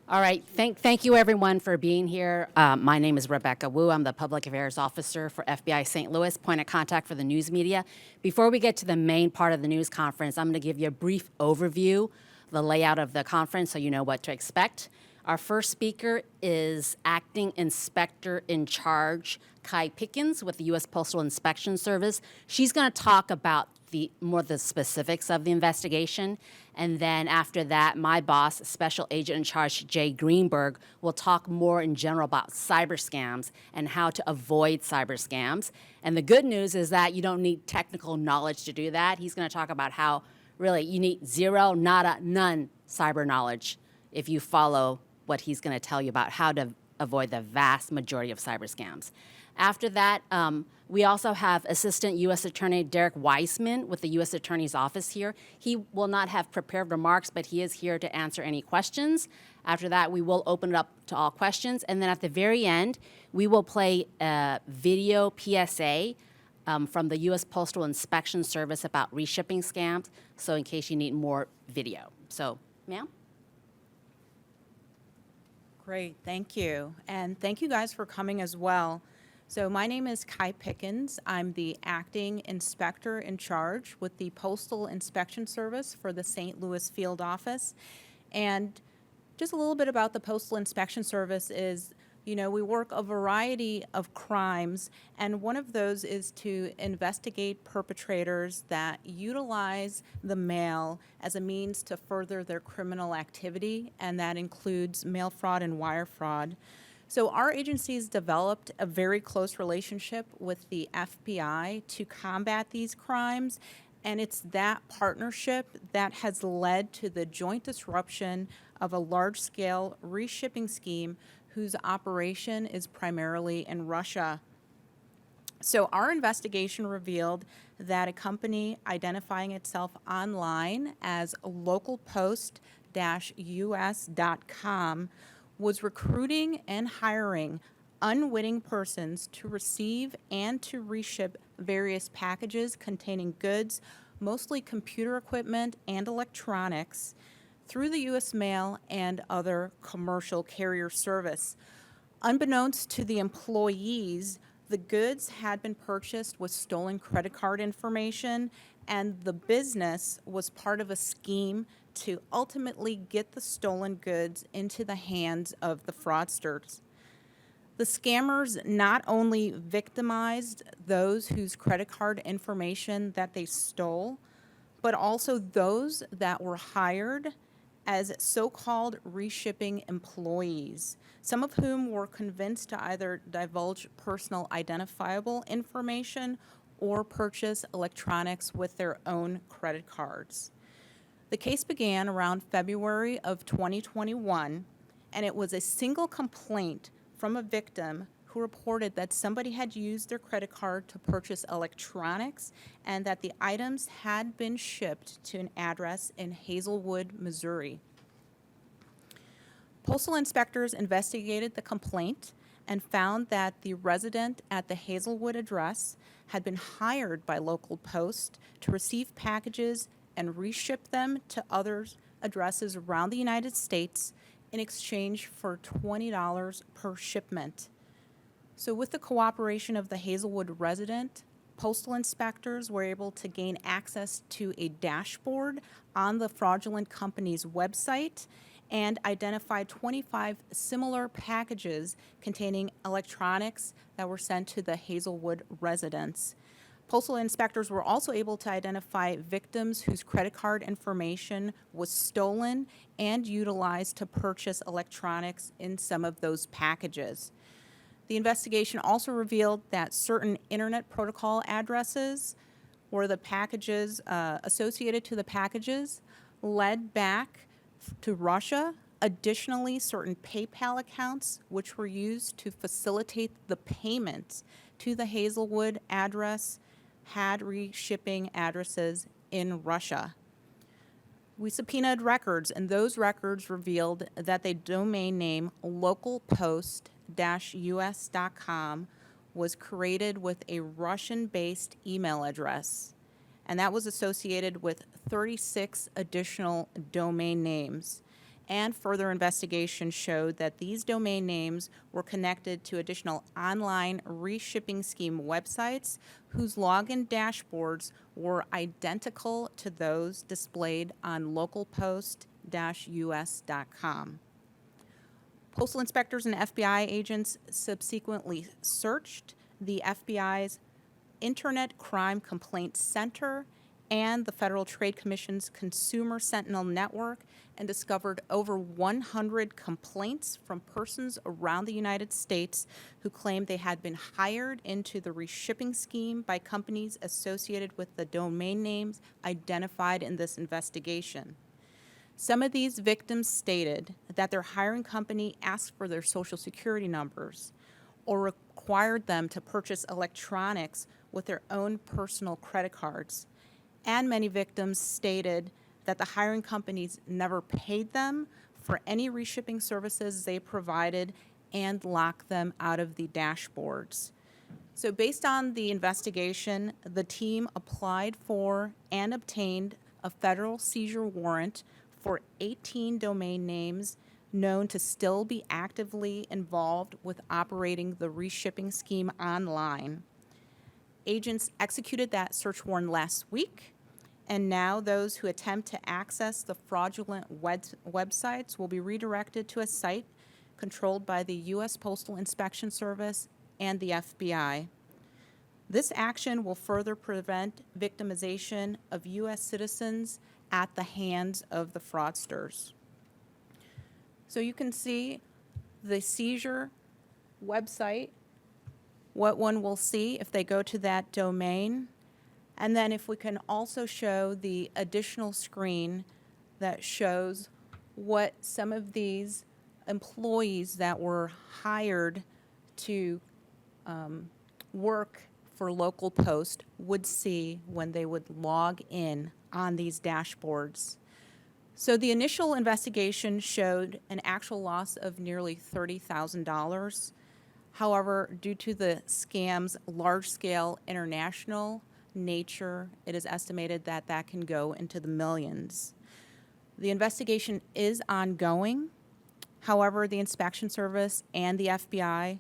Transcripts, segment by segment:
All right. Thank you, everyone, for being here. My name is Rebecca Wu. I'm the Public Affairs Officer for FBI St. Louis, point of contact for the news media. Before we get to the main part of the news conference, I'm going to give you a brief overview, the layout of the conference, so you know what to expect. Our first speaker is Acting Inspector in Charge Kai Pickens with the U.S. Postal Inspection Service. She's going to talk about the specifics of the investigation. And then after that, my boss, Special Agent in Charge Jay Greenberg, will talk more in general about cyber scams and how to avoid cyber scams. And the good news is that you don't need technical knowledge to do that. He's going to talk about how really you need zero, nada, none cyber knowledge if you follow what he's going to tell you about how to avoid the vast majority of cyber scams. After that, we also have Assistant U.S. Attorney Derek Weissman with the U.S. Attorney's Office here. He will not have prepared remarks, but he is here to answer any questions. After that, we will open it up to all questions. And then at the very end, we will play a video PSA from the U.S. Postal Inspection Service about reshipping scams, so in case you need more video. So, ma'am? Great, thank you. And thank you guys for coming as well. So my name is Kai Pickens. I'm the Acting Inspector in Charge with the Postal Inspection Service for the St. Louis Field Office. And just a little bit about the Postal Inspection Service is, we work a variety of crimes, and one of those is to investigate perpetrators that utilize the mail as a means to further their criminal activity, and that includes mail fraud and wire fraud. So our agency's developed a very close relationship with the FBI to combat these crimes, and it's that partnership that has led to the joint disruption of a large-scale reshipping scheme whose operation is primarily in Russia. So our investigation revealed that a company identifying itself online as localpost-us.com was recruiting and hiring unwitting persons to receive and to reship various packages containing goods, mostly computer equipment and electronics, through the U.S. mail and other commercial carrier service. Unbeknownst to the employees, the goods had been purchased with stolen credit card information, and the business was part of a scheme to ultimately get the stolen goods into the hands of the fraudsters. The scammers not only victimized those whose credit card information that they stole, but also those that were hired as so-called reshipping employees, some of whom were convinced to either divulge personal identifiable information or purchase electronics with their own credit cards. The case began around February of 2021, and it was a single complaint from a victim who reported that somebody had used their credit card to purchase electronics and that the items had been shipped to an address in Hazelwood, Missouri. Postal inspectors investigated the complaint and found that the resident at the Hazelwood address had been hired by local post to receive packages and reship them to other addresses around the United States in exchange for $20 per shipment. So with the cooperation of the Hazelwood resident, postal inspectors were able to gain access to a dashboard on the fraudulent company's website and identify 25 similar packages containing electronics that were sent to the Hazelwood residents. Postal inspectors were also able to identify victims whose credit card information was stolen and utilized to purchase electronics in some of those packages. The investigation also revealed that certain internet protocol addresses where the packages associated to the packages led back to Russia. Additionally, certain PayPal accounts, which were used to facilitate the payments to the Hazelwood address, had reshipping addresses in Russia. We subpoenaed records, and those records revealed that the domain name localpost-us.com was created with a Russian-based email address, and that was associated with 36 additional domain names. and further investigation showed that these domain names were connected to additional online reshipping scheme websites whose login dashboards were identical to those displayed on localpost-us.com. Postal inspectors and FBI agents subsequently searched the FBI's Internet Crime Complaint Center and the Federal Trade Commission's Consumer Sentinel Network and discovered over 100 complaints from persons around the United States who claimed they had been hired into the reshipping scheme by companies associated with the domain names identified in this investigation. Some of these victims stated that their hiring company asked for their social security numbers or required them to purchase electronics with their own personal credit cards. And many victims stated that the hiring companies never paid them for any reshipping services they provided and locked them out of the dashboards. So based on the investigation, the team applied for and obtained a federal seizure warrant for 18 domain names known to still be actively involved with operating the reshipping scheme online. Agents executed that search warrant last week, and now those who attempt to access the fraudulent websites will be redirected to a site controlled by the U.S. Postal Inspection Service and the FBI. This action will further prevent victimization of U.S. citizens at the hands of the fraudsters. So you can see the seizure website, what one will see if they go to that domain. And then if we can also show the additional screen that shows what some of these employees that were hired to work for Local Post would see when they would log in on these dashboards. So the initial investigation showed an actual loss of nearly $30,000. However, due to the scam's large-scale international nature, it is estimated that that can go into the millions. The investigation is ongoing. However, the Inspection Service and the FBI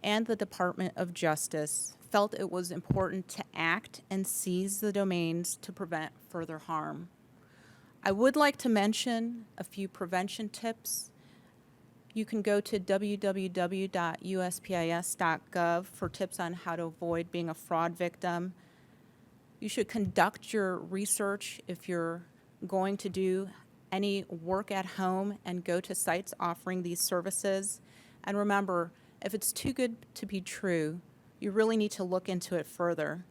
and the Department of Justice felt it was important to act and seize the domains to prevent further harm. I would like to mention a few prevention tips. You can go to www.uspis.gov for tips on how to avoid being a fraud victim. You should conduct your research if you're going to do any work at home and go to sites offering these services. And remember, if it's too good to be true, you really need to look into it further.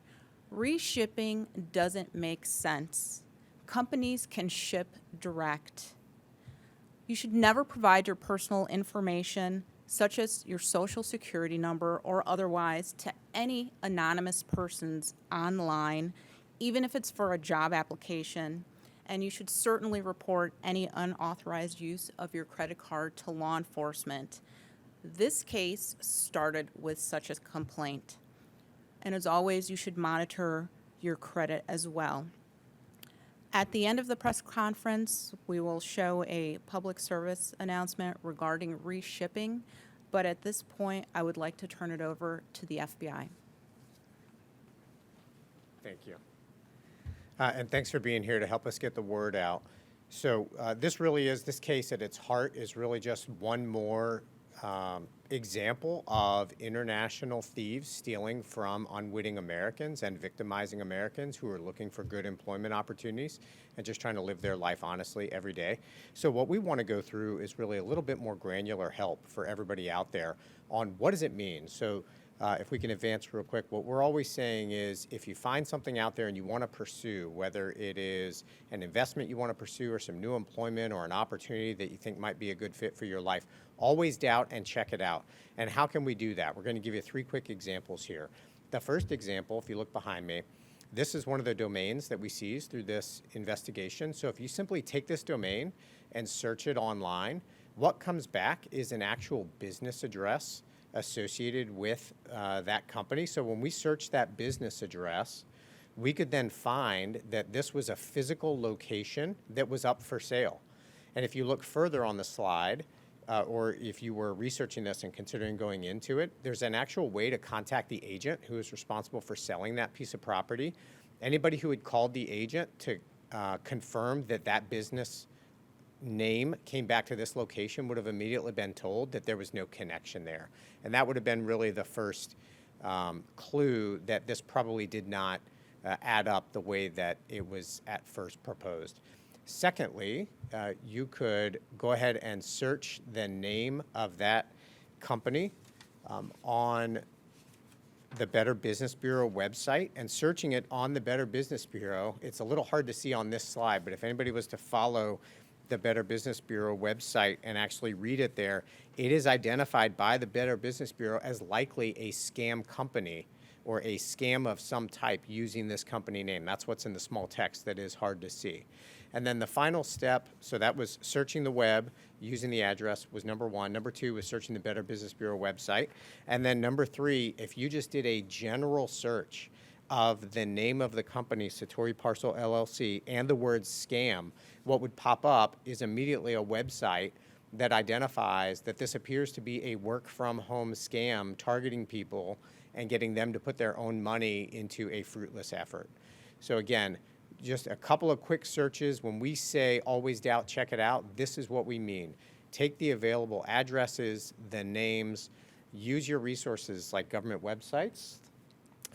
Reshipping doesn't make sense. Companies can ship direct. You should never provide your personal information, such as your social security number or otherwise, to any anonymous persons online, even if it's for a job application. And you should certainly report any unauthorized use of your credit card to law enforcement. This case started with such a complaint. And as always, you should monitor your credit as well. At the end of the press conference, we will show a public service announcement regarding reshipping, but at this point, I would like to turn it over to the FBI. Thank you. And thanks for being here to help us get the word out. So this case at its heart is really just one more example of international thieves stealing from unwitting Americans and victimizing Americans who are looking for good employment opportunities and just trying to live their life honestly every day. So what we want to go through is really a little bit more granular help for everybody out there on what does it mean. So if we can advance real quick, what we're always saying is if you find something out there and you want to pursue, whether it is an investment you want to pursue or some new employment or an opportunity that you think might be a good fit for your life, always doubt and check it out. And how can we do that? We're going to give you 3 quick examples here. The first example, if you look behind me, this is one of the domains that we seized through this investigation. So if you simply take this domain and search it online, what comes back is an actual business address associated with that company. So when we search that business address, we could then find that this was a physical location that was up for sale. And if you look further on the slide, or if you were researching this and considering going into it, there's an actual way to contact the agent who is responsible for selling that piece of property. Anybody who had called the agent to confirm that that business name came back to this location would have immediately been told that there was no connection there. And that would have been really the first clue that this probably did not add up the way that it was at first proposed. Secondly, you could go ahead and search the name of that company on the Better Business Bureau website, and searching it on the Better Business Bureau, it's a little hard to see on this slide, but if anybody was to follow the Better Business Bureau website and actually read it there, it is identified by the Better Business Bureau as likely a scam company or a scam of some type using this company name. That's what's in the small text that is hard to see. And then the final step, so that was searching the web, using the address was number one. Number two was searching the Better Business Bureau website. And then number three, if you just did a general search of the name of the company, Satori Parcel LLC, and the word scam, what would pop up is immediately a website that identifies that this appears to be a work-from-home scam targeting people and getting them to put their own money into a fruitless effort. So again, just a couple of quick searches. When we say always doubt, check it out, this is what we mean. Take the available addresses, the names, use your resources like government websites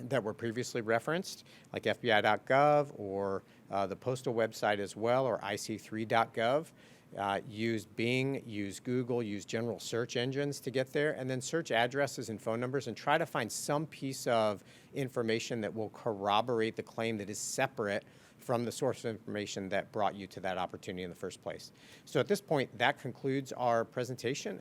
that were previously referenced, like FBI.gov or the postal website as well, or IC3.gov. Use Bing, use Google, use general search engines to get there, and then search addresses and phone numbers and try to find some piece of information that will corroborate the claim that is separate from the source of information that brought you to that opportunity in the first place. So at this point, that concludes our presentation.